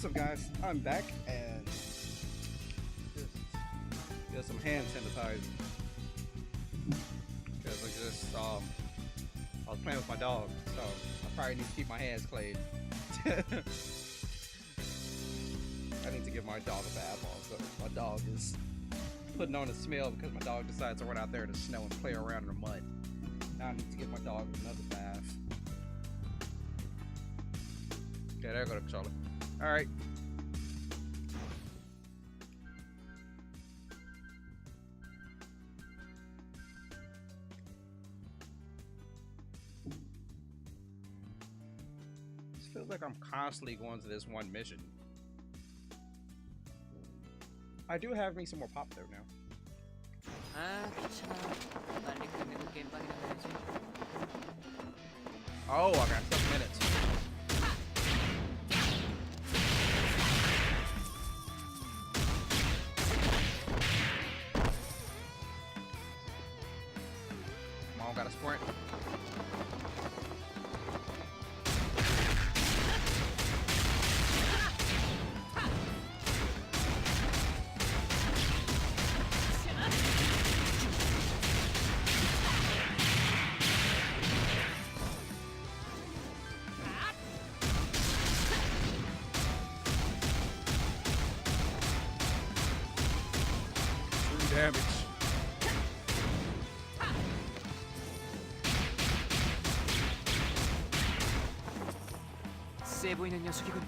What's up, guys? I'm back and just get some hand sanitizer because I was playing with my dog, so I probably need to keep my hands clean. I need to give my dog a bath also. My dog is putting on a smell because my dog decides to run out there in the snow and play around in the mud. Now I need to give my dog another bath. Okay, there go the controller. Alright. It feels like I'm constantly going to this one mission. I do have me some more pop though now. Oh, I got 7 minutes. Come on, gotta sprint. Damage. 세 보이는 녀석이군.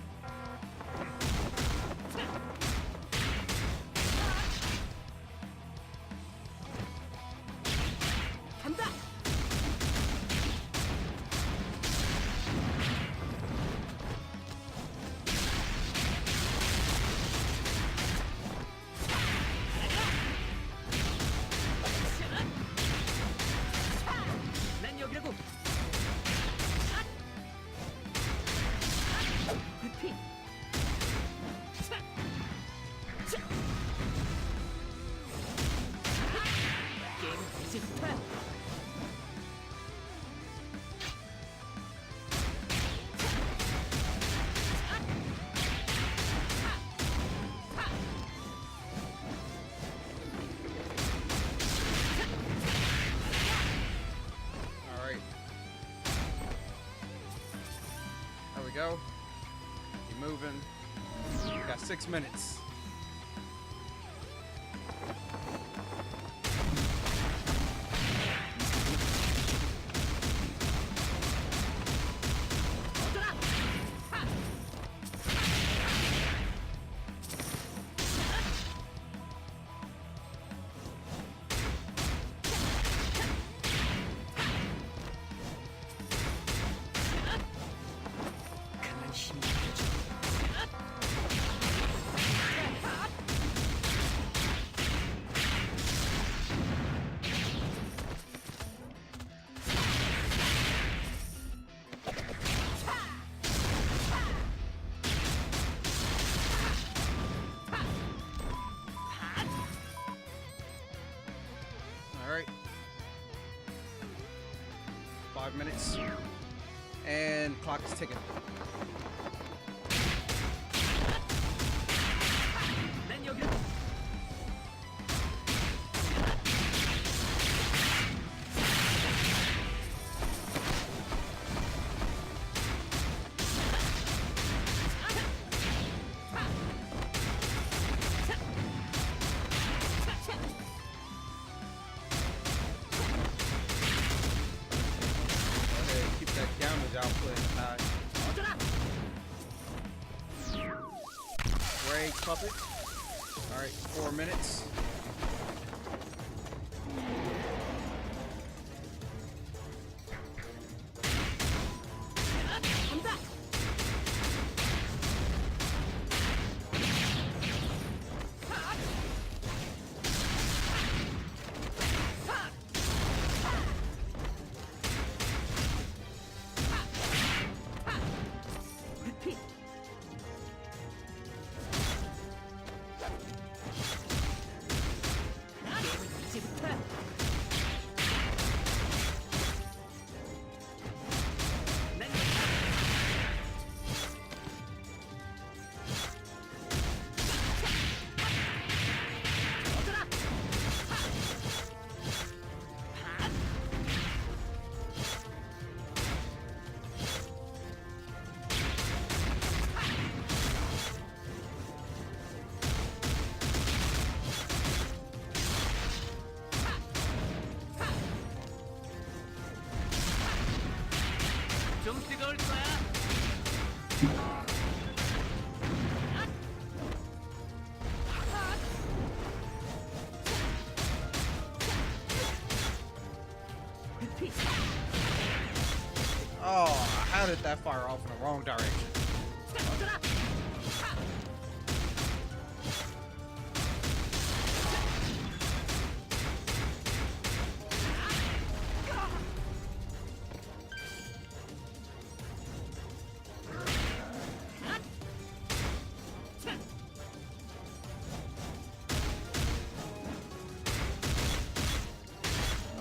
간다. 난 여기라고. Alright. There we go. Keep moving. We got 6 minutes. Alright. 5 minutes. And clock is ticking. 난 여기라고. Keep that damage output high. Great puppet. Alright, 4 minutes. 뜨거울 거야. Oh, how did that fire off in the wrong direction?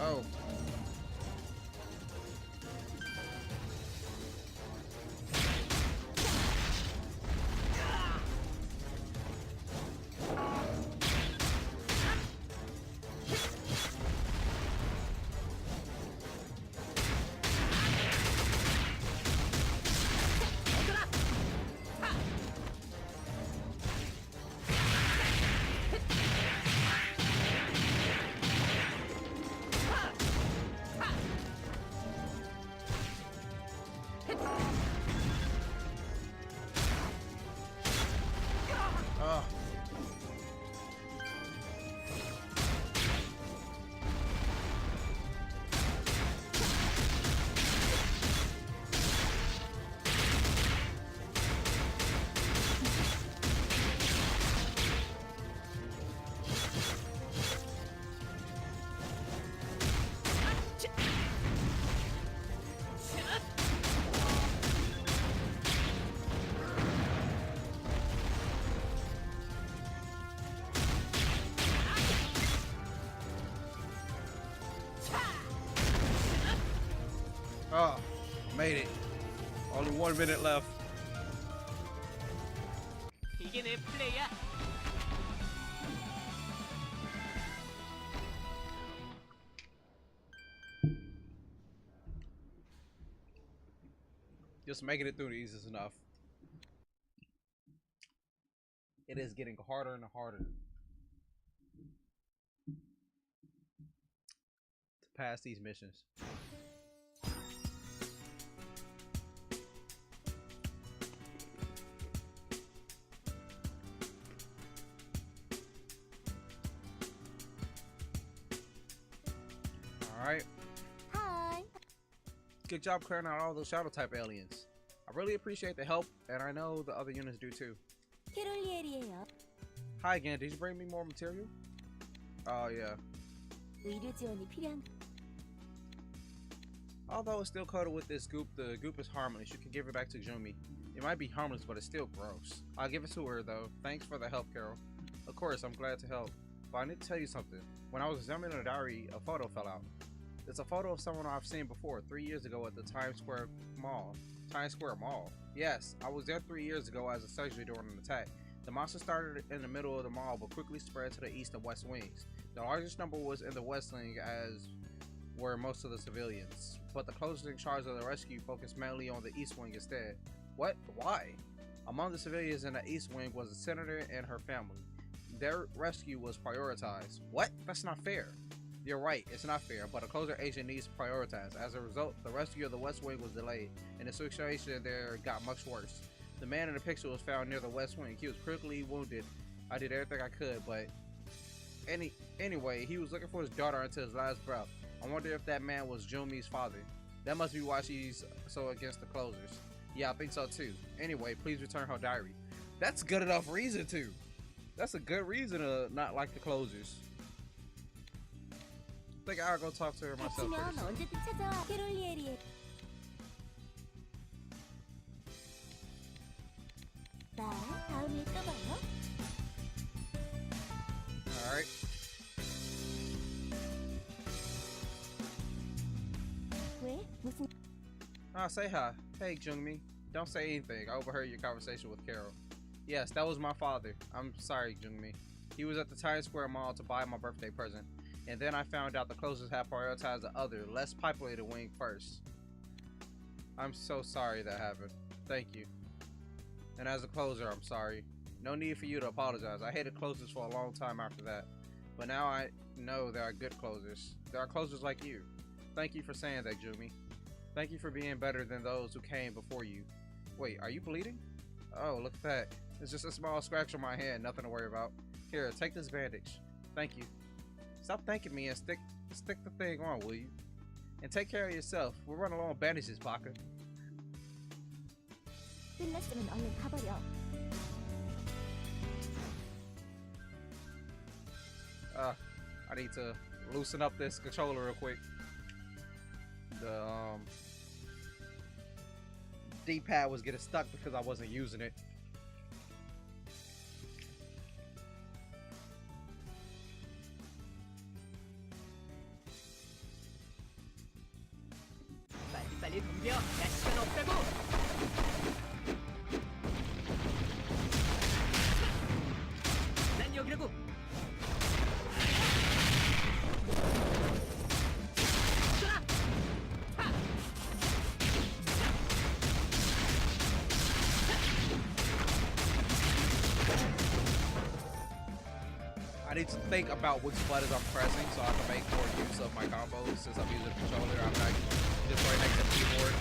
Oh. Oh. Oh, made it. Only 1 minute left. 이게 내 플레이야. Just making it through these is enough. It is getting harder and harder to pass these missions. Alright. Hi. Good job clearing out all those shadow type aliens. I really appreciate the help, and I know the other units do too. 캐롤리엘이에요. Hi again, did you bring me more material? Oh yeah. 의료 지원이 필요한. Although it's still coated with this goop, the goop is harmless. You can give it back to Jumi. It might be harmless, but it's still gross. I'll give it to her though. Thanks for the help, Carol. Of course, I'm glad to help. But I need to tell you something. When I was examining the diary, a photo fell out. It's a photo of someone I've seen before 3 years ago at the Times Square Mall. Yes, I was there 3 years ago as a sentry during an attack. The monster started in the middle of the mall but quickly spread to the east and west wings. The largest number was in the west wing, as were most of the civilians, but the closers in charge of the rescue focused mainly on the east wing instead. What? Why? Among the civilians in the east wing was a senator and her family. Their rescue was prioritized. What? That's not fair. You're right, it's not fair, but a closer agent needs to prioritize. As a result, the rescue of the west wing was delayed, and the situation there got much worse. The man in the picture was found near the west wing. He was critically wounded. I did everything I could, but anyway, he was looking for his daughter until his last breath. I wonder if that man was Jumi's father. That must be why she's so against the closers. Yeah, I think so too. Anyway, please return her diary. That's good enough reason to. That's a good reason to not like the closers. I think I'll go talk to her myself 다치면 first. 언제든 찾아와. 캐롤리엘이에요. 나 다음에 또 봐요. Alright. 왜? 무슨? Say hi. Hey, Jungmi. Don't say anything. I overheard your conversation with Carol. Yes, that was my father. I'm sorry, Jungmi. He was at the Times Square Mall to buy my birthday present. And then I found out the closers had prioritized the other, less populated wing first. I'm so sorry that happened. Thank you. And as a closer, I'm sorry. No need for you to apologize. I hated closers for a long time after that. But now I know there are good closers. There are closers like you. Thank you for saying that, Jumi. Thank you for being better than those who came before you. Wait, are you bleeding? Oh, look at that. It's just a small scratch on my hand, nothing to worry about. Here, take this bandage. Thank you. Stop thanking me and stick the thing on, will you? And take care of yourself. We're running low on bandages, Baka. 끝났으면 얼른 가버려. I need to loosen up this controller real quick. The D-pad was getting stuck because I wasn't using it. 빨리 덤벼. 나 시간 없다고. 난 여기라고. I need to think about which buttons I'm pressing so I can make more use of my combos. Since I'm using the controller, I'm not just right next to the keyboard.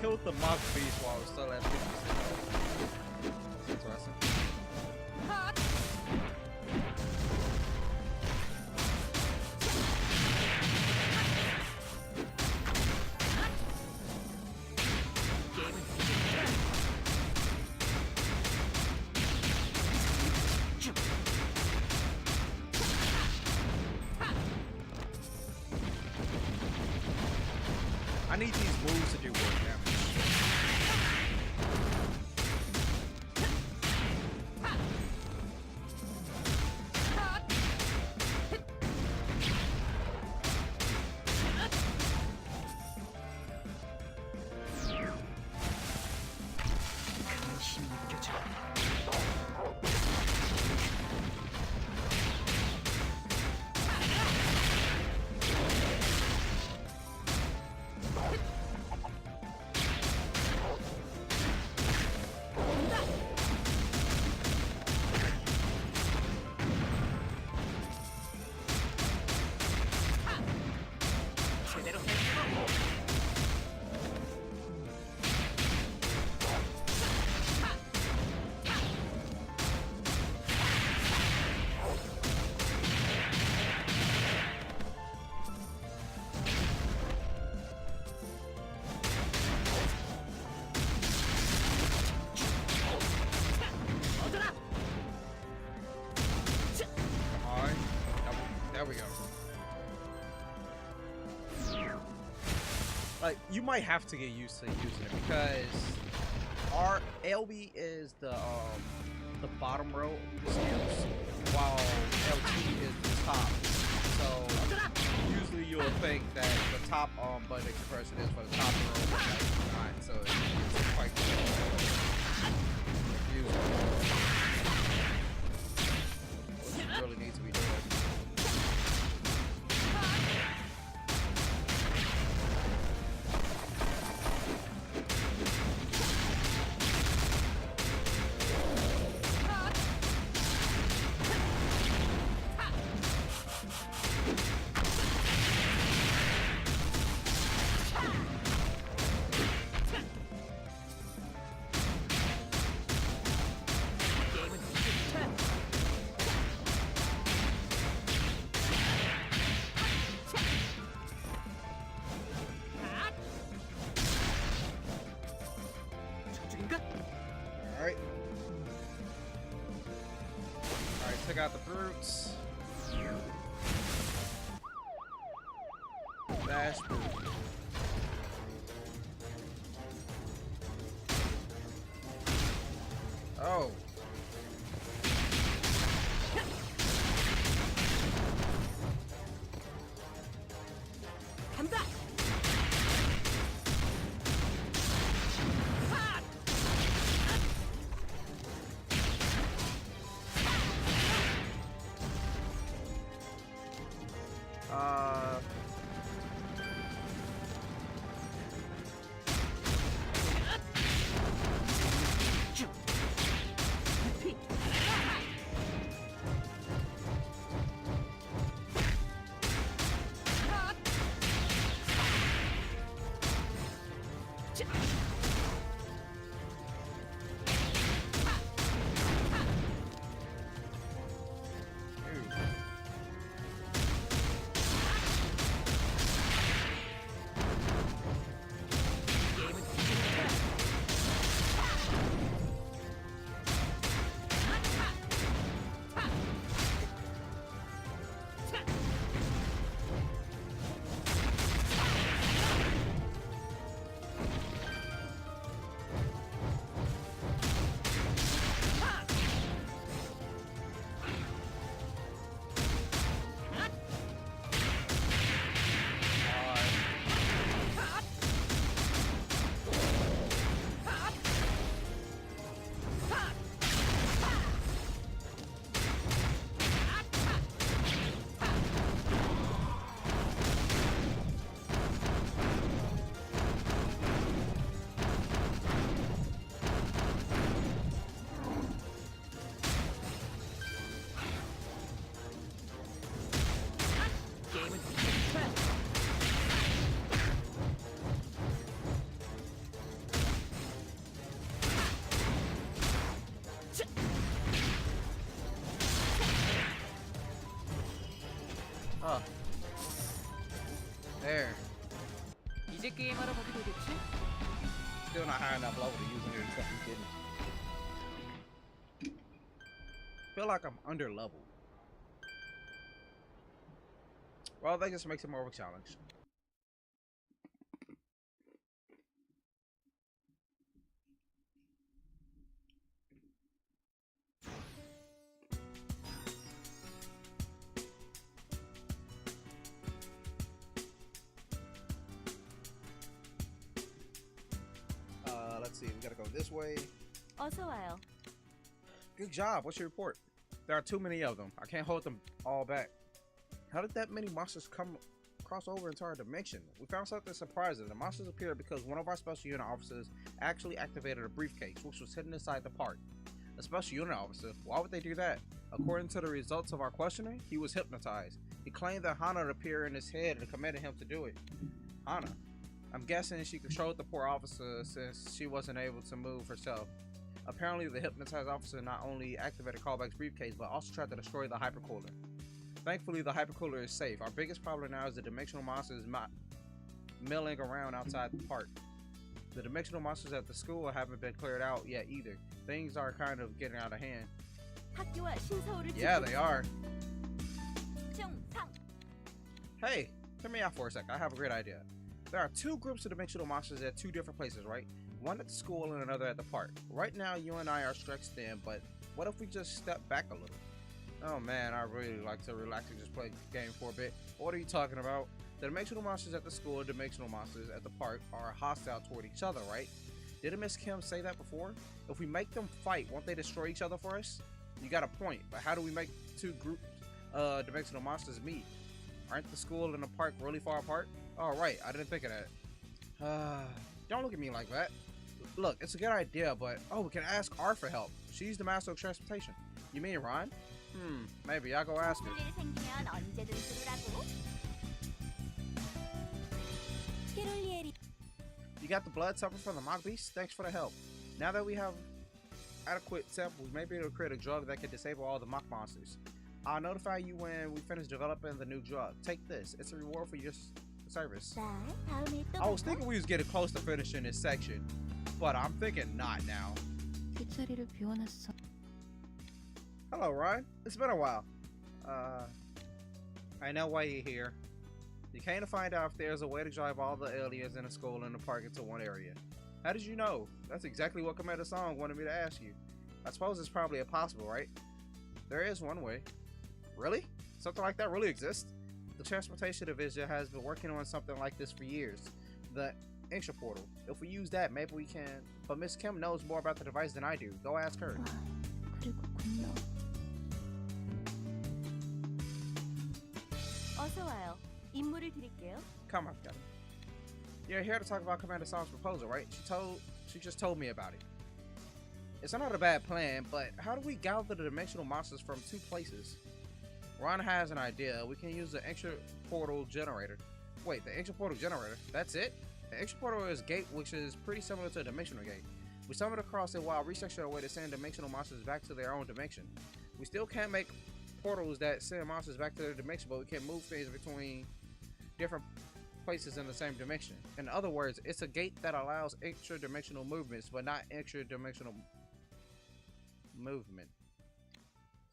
Killed the mock beast while I was still at 50%. That's interesting. I need these moves to do work damage. Like, you might have to get used to using it because our LB is the bottom row skills, while LT is the top. So usually you'll think that the top button expression is for the top row, but that's not. So it's quite confusing. What you really need to be doing. Alright, take out the brutes. Dash. Oh. 간다. There. 이제 게임하러 가게 되겠지? Still not high enough level to use any of the stuff he's getting. Feel like I'm under leveled. Well, that just makes it more of a challenge. Let's see, we gotta go this way. 어서 와요. Good job. What's your report? There are too many of them. I can't hold them all back. How did that many monsters cross over into our dimension? We found something surprising. The monsters appeared because one of our special unit officers actually activated a briefcase, which was hidden inside the park. A special unit officer? Why would they do that? According to the results of our questioning, he was hypnotized. He claimed that Hana would appear in his head and commanded him to do it. Hana? I'm guessing she controlled the poor officer since she wasn't able to move herself. Apparently, the hypnotized officer not only activated Callback's briefcase, but also tried to destroy the hypercooler. Thankfully, the hypercooler is safe. Our biggest problem now is the dimensional monsters milling around outside the park. The dimensional monsters at the school haven't been cleared out yet either. Things are kind of getting out of hand. 학교와 신서울을 Yeah, they are. 중상. Hey, hear me out for a sec. I have a great idea. There are two groups of dimensional monsters at two different places, right? One at the school and another at the park. Right now, you and I are stretched thin, but what if we just step back a little? Oh man, I really like to relax and just play the game for a bit. What are you talking about? The dimensional monsters at the school and dimensional monsters at the park are hostile toward each other, right? Didn't Miss Kim say that before? If we make them fight, won't they destroy each other for us? You got a point, but how do we make two groups dimensional monsters meet? Aren't the school and the park really far apart? Oh right, I didn't think of that. Don't look at me like that. Look, it's a good idea, but we can ask R for help. She's the master of transportation. You mean Ron? Maybe I'll go ask her. 일 생기면 언제든 부르라고. 캐롤리엘이 You got the blood sample from the mock beast? Thanks for the help. Now that we have adequate samples, maybe it'll create a drug that can disable all the mock monsters. I'll notify you when we finish developing the new drug. Take this. It's a reward for your service. 나 다음에 또 I was 볼까? thinking we was getting close to finishing this section, but I'm thinking not now. 뒷자리를 비워놨어. Hello, Ryan. It's been a while. I know why you're here. You came to find out if there's a way to drive all the aliens in the school and the park into one area. How did you know? That's exactly what Commander Song wanted me to ask you. I suppose it's probably impossible, right? There is one way. Really? Something like that really exists? The Transportation Division has been working on something like this for years. The Extra Portal. If we use that, maybe we can... But Miss Kim knows more about the device than I do. Go ask her. 그리고 건너. 어서 와요. 임무를 드릴게요. Come on, Kevin. You're here to talk about Commander Song's proposal, right? She just told me about it. It's not a bad plan, but how do we gather the dimensional monsters from two places? Ron has an idea. We can use the extra portal generator. Wait, the extra portal generator? That's it? The extra portal is a gate, which is pretty similar to a dimensional gate. We stumbled across it while researching a way to send dimensional monsters back to their own dimension. We still can't make portals that send monsters back to their dimension, but we can move things between different places in the same dimension. In other words, it's a gate that allows extra dimensional movements, but not extra dimensional movement.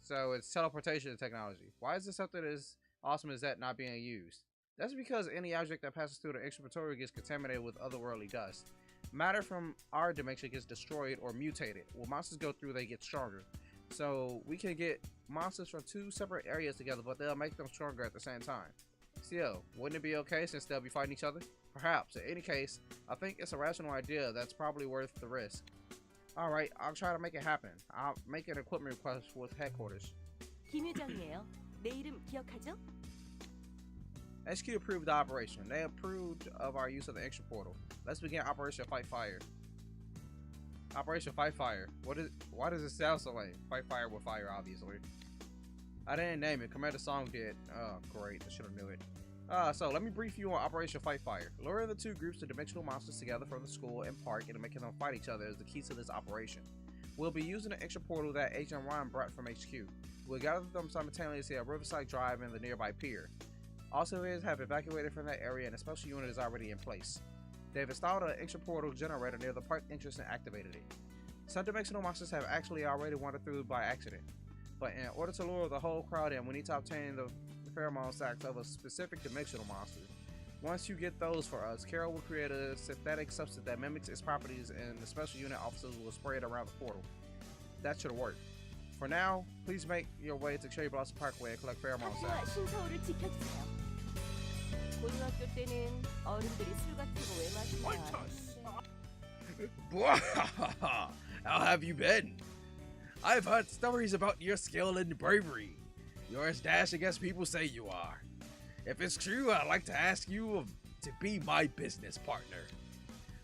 So it's teleportation technology. Why is this something as awesome as that not being used? That's because any object that passes through the extraportal gets contaminated with otherworldly dust. Matter from our dimension gets destroyed or mutated. When monsters go through, they get stronger. So we can get monsters from two separate areas together, but they'll make them stronger at the same time. Still, wouldn't it be okay since they'll be fighting each other? Perhaps. In any case, I think it's a rational idea that's probably worth the risk. Alright, I'll try to make it happen. I'll make an equipment request with headquarters. 김유정이에요. 내 이름 기억하죠? HQ approved the operation. They approved of our use of the extra portal. Let's begin Operation Fight Fire. Operation Fight Fire. Why does it sound so lame? Fight fire with fire, obviously. I didn't name it. Commander Song did. Oh, great. I should have knew it. So let me brief you on Operation Fight Fire. Luring the two groups of dimensional monsters together from the school and park and making them fight each other is the key to this operation. We'll be using the extra portal that Agent Ryan brought from HQ. We'll gather them simultaneously at Riverside Drive and the nearby pier. Also, is have evacuated from that area and a special unit is already in place. They've installed an extra portal generator near the park entrance and activated it. Some dimensional monsters have actually already wandered through by accident. But in order to lure the whole crowd in, we need to obtain the pheromone sacs of a specific dimensional monster. Once you get those for us, Carol will create a synthetic substance that mimics its properties and the special unit officers will spray it around the portal. That should work. For now, please make your way to Cherry Blossom Parkway and collect pheromone 학교와 sacs. 신서울을 지켜주세요. 고등학교 때는 어른들이 술 같은 거 왜 마시냐. How have you been? I've heard stories about your skill and bravery. You're as dashing as people say you are. If it's true, I'd like to ask you to be my business partner.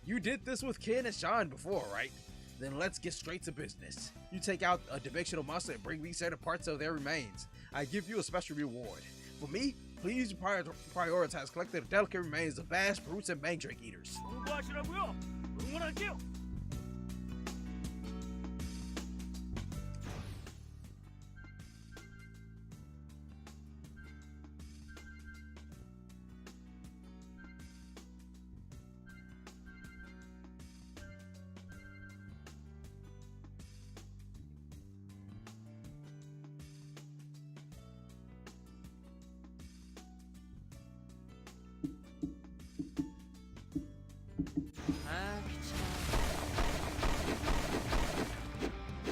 You did this with Ken and Sean before, right? Then let's get straight to business. You take out a dimensional monster and bring me certain parts of their remains. I give you a special reward. For me, please prioritize collecting the delicate remains of vast brutes and mandrake eaters. 공부하시라고요. 응원할게요. 아, 귀찮아.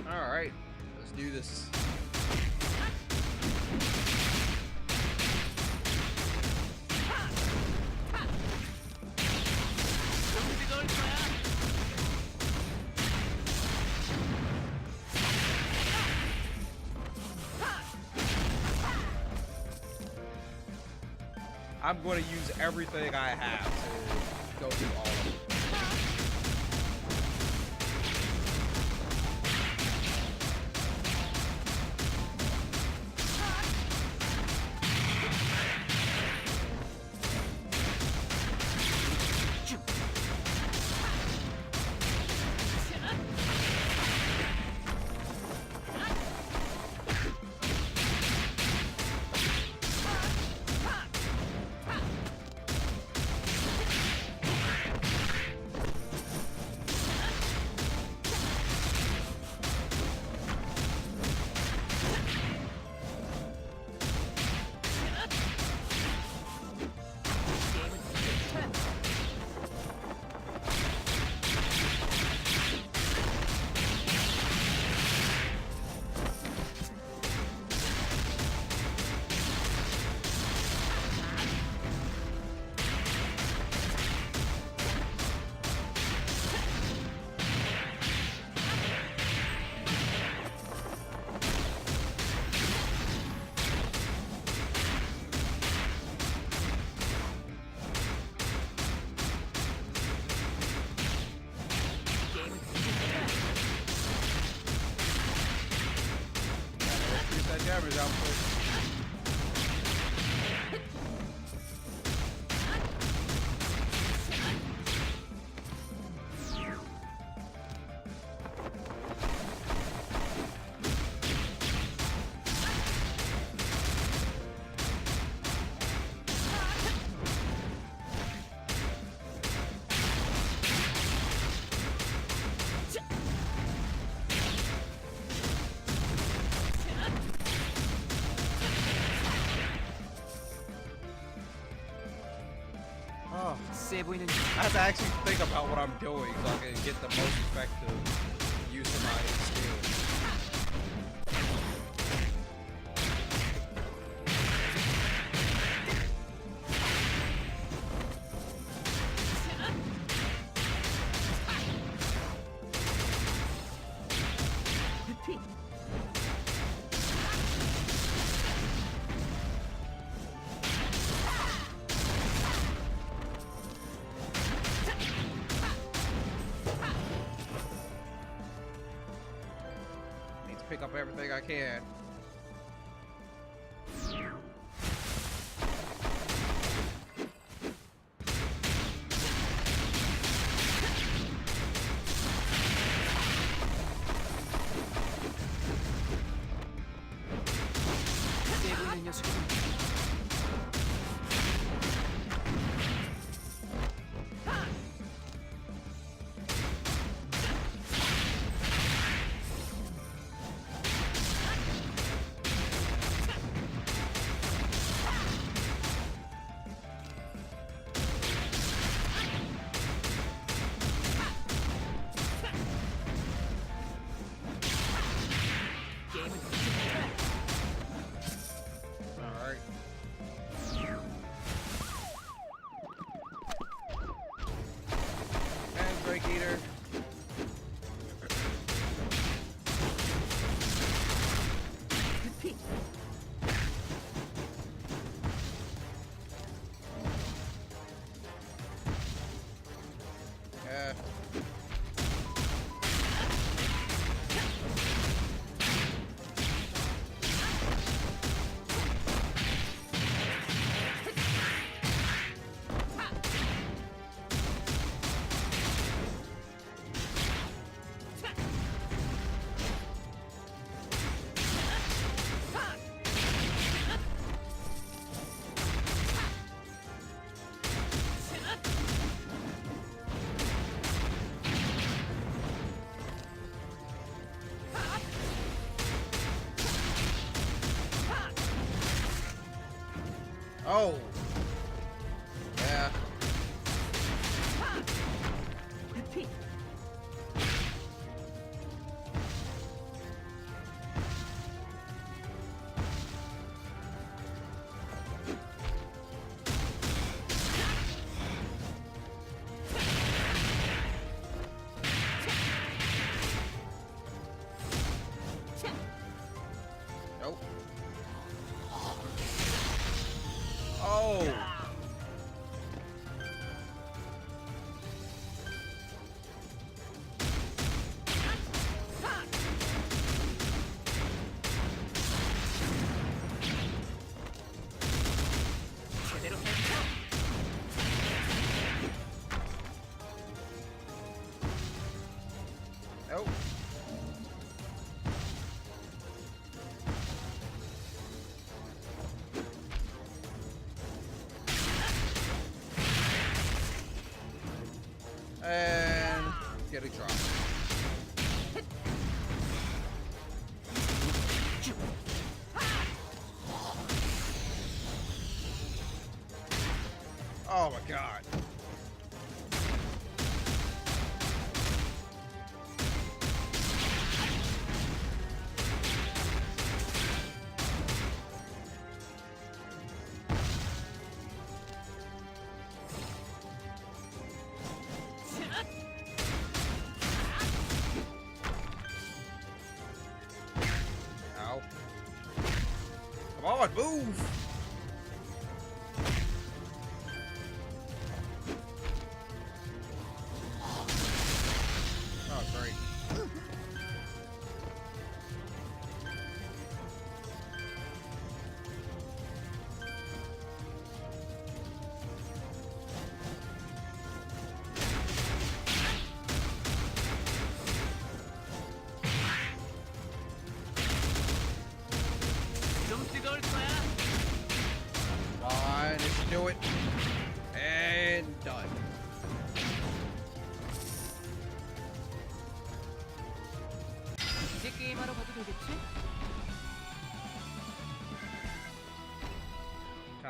Alright, let's do this. 좀비가 올 거야. I'm going to use everything I have to go through all of it. damage output. Oh, 세 보이는 I have to actually think about what I'm doing so I can get the most effective use of my skills. Pick up everything I can. 세 보이는 녀석이 Alright. And Drake Eater. Yeah. Oh. Yeah. Nope. Oh. 제대로 해. Nope. And get a drop. Oh my god. Ow. Come on, move! Oh, great.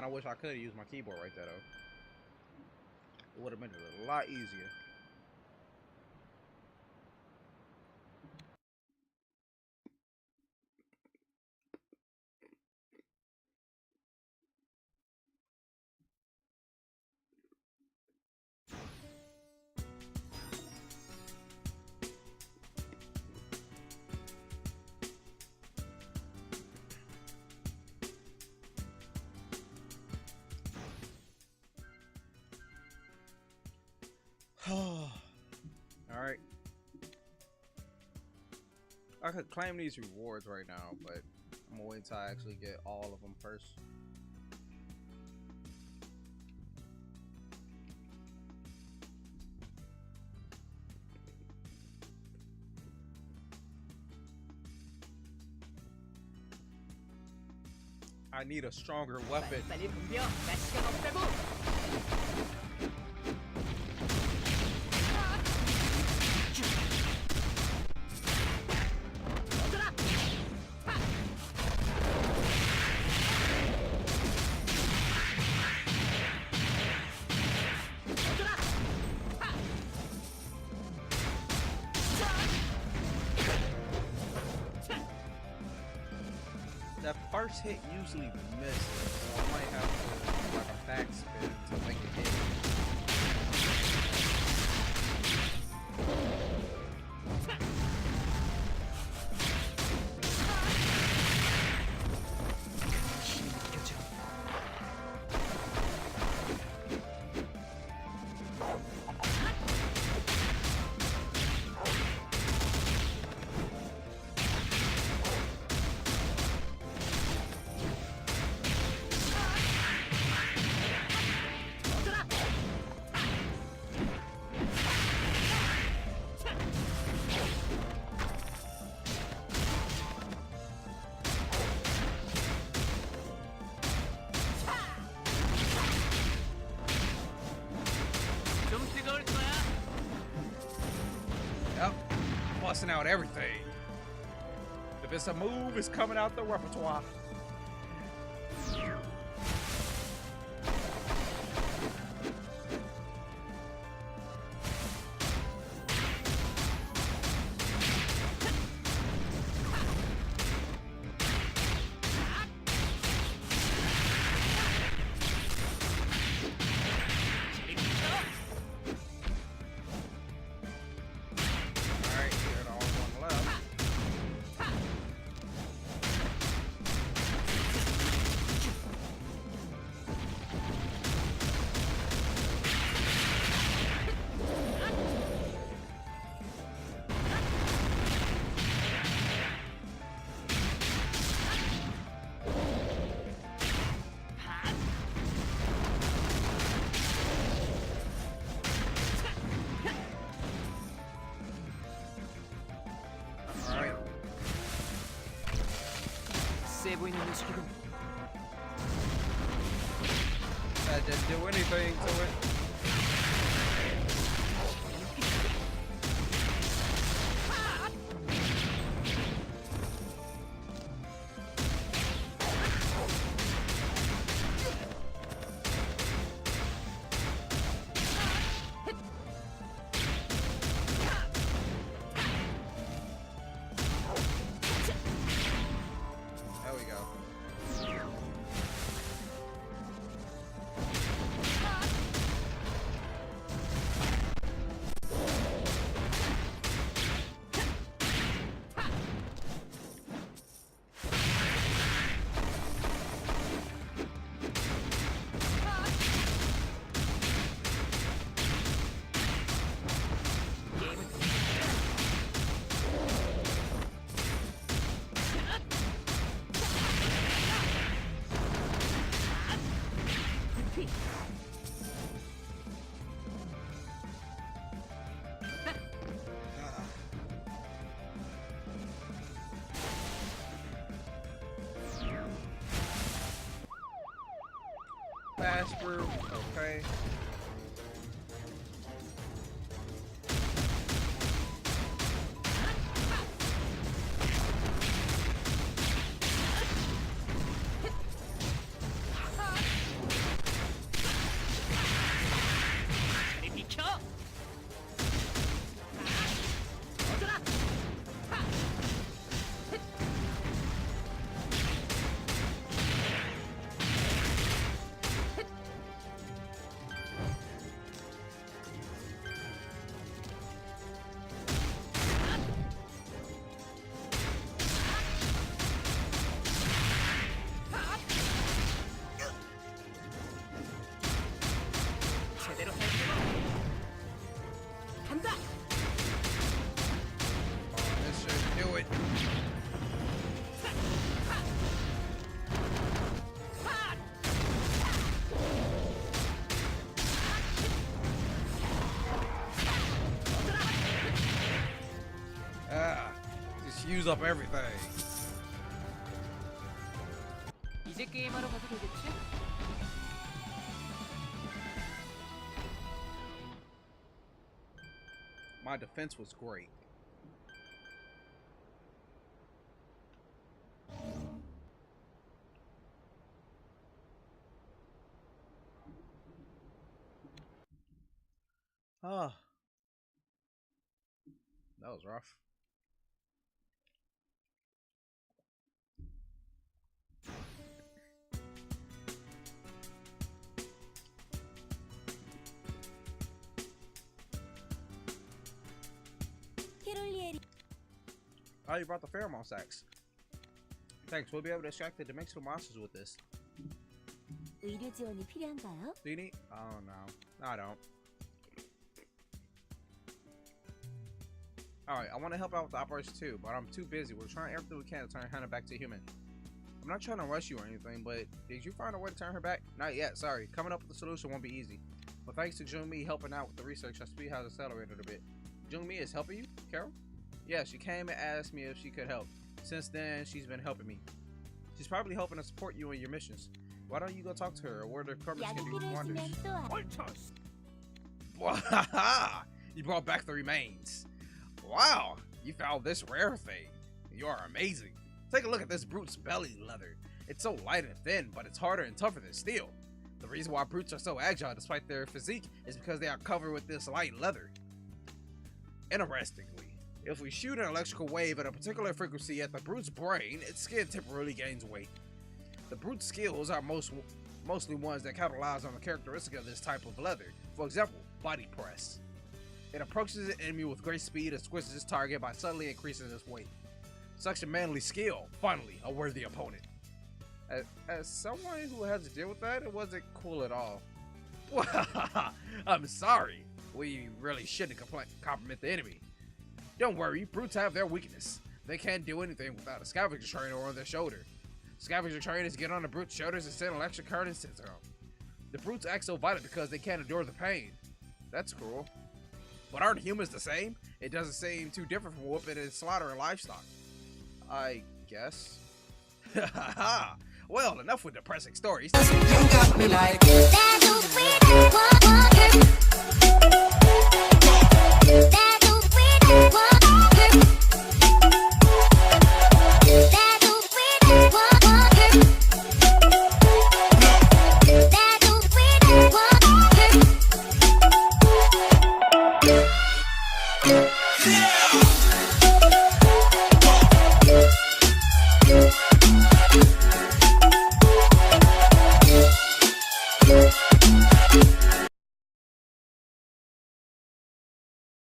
wish I could have used my keyboard right there, though. It would have been a lot easier. Alright. I could claim these rewards right now, but I'm gonna wait until I actually get all of them first. I need a stronger weapon. 빨리 덤벼. 나 시간 없다고. That first hit usually misses, so I might have to do like a backspin to make it hit. 좀 뜨거울 거야. Yep, busting out everything. If it's a move, it's coming out the repertoire. Alright, there's only one left. Alright. 세 보이는 녀석이군. That didn't do anything to it. There we go. Fast brew, okay. use up everything. 이제 게임하러 가도 되겠지? My defense was great. Ah, that was rough. Oh, you brought the pheromone sacks. Thanks, we'll be able to extract the dimensional monsters with this. 의료 지원이 필요한가요? Do you need? Oh no, I don't. Alright, I want to help out with the operation too, but I'm too busy. We're trying everything we can to turn Hannah back to human. I'm not trying to rush you or anything, but did you find a way to turn her back? Not yet, sorry. Coming up with a solution won't be easy. But thanks to Jung-Mi helping out with the research, our speed has accelerated a bit. Jung-Mi is helping you, Carol? Yeah, she came and asked me if she could help. Since then, she's been helping me. She's probably helping to support you in your missions. Why don't you go talk to her, or where the purpose can do wonders? Wahaha! You brought back the remains. Wow, you found this rare thing. You are amazing. Take a look at this brute's belly leather. It's so light and thin, but it's harder and tougher than steel. The reason why brutes are so agile despite their physique is because they are covered with this light leather. Interestingly, if we shoot an electrical wave at a particular frequency at the brute's brain, its skin temporarily gains weight. The brute's skills are mostly ones that capitalize on the characteristic of this type of leather. For example, body press. It approaches an enemy with great speed and squishes its target by suddenly increasing its weight. Such a manly skill, finally a worthy opponent. As someone who has to deal with that, it wasn't cool at all. I'm sorry. We really shouldn't compliment the enemy. Don't worry, brutes have their weakness. They can't do anything without a scavenger trainer on their shoulder. Scavenger trainers get on the brute's shoulders and send electric current into them. The brutes act so violent because they can't endure the pain. That's cruel. But aren't humans the same? It doesn't seem too different from whooping and slaughtering livestock. I guess. Well, enough with depressing stories. You got me like that.